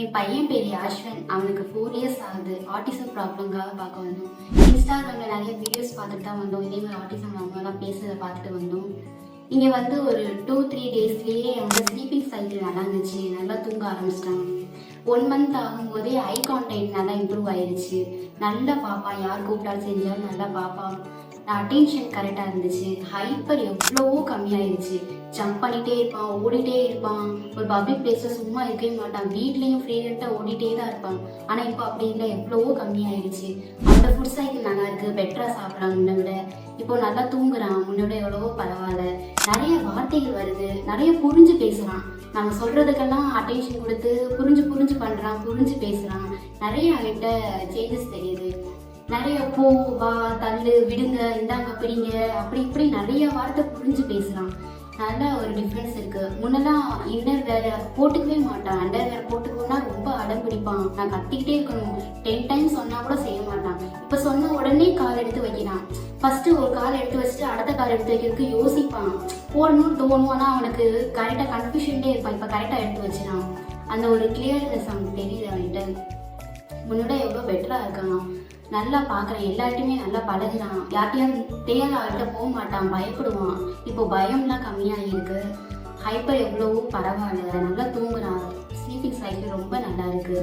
என் பையன் பேர் யாஷ்வன். அவனுக்கு 4 இயர்ஸ் ஆகுது. ஆட்டிசம் ப்ராப்ளம்காக பார்க்க வந்தோம். இன்ஸ்டாகிராமில் நிறைய வீடியோஸ் பார்த்துட்டு தான் வந்தோம். இதே மாதிரி ஆட்டிசம் அவங்கெல்லாம் பேசுகிறத பார்த்துட்டு வந்தோம். இங்கே வந்து ஒரு 2-3 டேஸ்லேயே அவனோட ஸ்லீப்பிங் சைக்கிள் நல்லா இருந்துச்சு. நல்லா தூங்க ஆரம்பிச்சிட்டான். 1 மந்த் ஆகும்போதே ஐ கான்டாக்ட் நல்லா இம்ப்ரூவ் ஆயிடுச்சு. நல்லா பாப்பா, யார் கூப்பிட்டாலும் செஞ்சாலும் நல்லா பாப்பா. அட்டென்ஷன் கரெக்டாக இருந்துச்சு. ஹைப்பர் எவ்வளவோ கம்மியாயிருச்சு. ஜம்ப் பண்ணிகிட்டே இருப்பான், ஓடிட்டே இருப்பான். ஒரு பப்ளிக் பிளேஸில் சும்மா இருக்கவே மாட்டான். வீட்லேயும் ஃப்ரீடண்ட்டாக ஓடிட்டே தான் இருப்பான். ஆனால் இப்போ அப்படி இல்லை, எவ்வளவோ கம்மியாயிடுச்சு. அந்த ஃபுட் சைக்கிள் நல்லா இருக்குது, பெட்டராக சாப்பிட்றான் முன்ன விட. இப்போ நல்லா தூங்குறான், முன்னோட எவ்வளவோ பரவாயில்ல. நிறைய வார்த்தைகள் வருது, நிறைய புரிஞ்சு பேசுகிறான். நம்ம சொல்கிறதுக்கெல்லாம் அட்டென்ஷன் கொடுத்து புரிஞ்சு பண்ணுறான், புரிஞ்சு பேசுகிறான். நிறைய அவன்கிட்ட சேஞ்சஸ் தெரியுது. நிறைய போ, வா, தள்ளு, விடுங்க, இந்தாங்க, பிடிங்க, அப்படி இப்படி நிறைய வார்த்தை புரிஞ்சு பேசுகிறான். நல்ல ஒரு டிஃப்ரென்ஸ் இருக்குது. முன்னெல்லாம் இன்னர் வேறு போட்டுக்கவே மாட்டான். அண்டர் வேறு போட்டுக்கோன்னா ரொம்ப அடம் பிடிப்பான். நான் கத்திக்கிட்டே இருக்கணும். 10 டைம்ஸ் சொன்னால் கூட செய்ய மாட்டான். இப்போ சொன்ன உடனே கால் எடுத்து வைக்கிறான். ஃபஸ்ட்டு ஒரு கால் எடுத்து வச்சுட்டு அடுத்த கால் எடுத்து வைக்கிறதுக்கு யோசிப்பான். போடணும்னு தோணும், ஆனால் அவனுக்கு கரெக்டாக கன்ஃபியூஷன்லேயே இருப்பான். இப்போ கரெக்டாக எடுத்து வச்சிடான். அந்த ஒரு கிளியர்னஸ் அவனுக்கு தெரியுது. அவன்கிட்ட முன்னோட எவ்வளோ பெட்டராக இருக்கான். நல்லா பார்க்குறேன், எல்லார்ட்டையுமே நல்லா பழகுறான். யார்ட்டையாவது தெரியாத ஆள்கிட்ட போக மாட்டான், பயப்படுவான். இப்போ பயம்லாம் கம்மியாக இருக்கு. ஹைப்பர் எவ்வளவோ பரவாயில்ல, நல்லா தூங்குறான். ஸ்லீப்பிங் சைக்கிள் ரொம்ப நல்லா இருக்கு.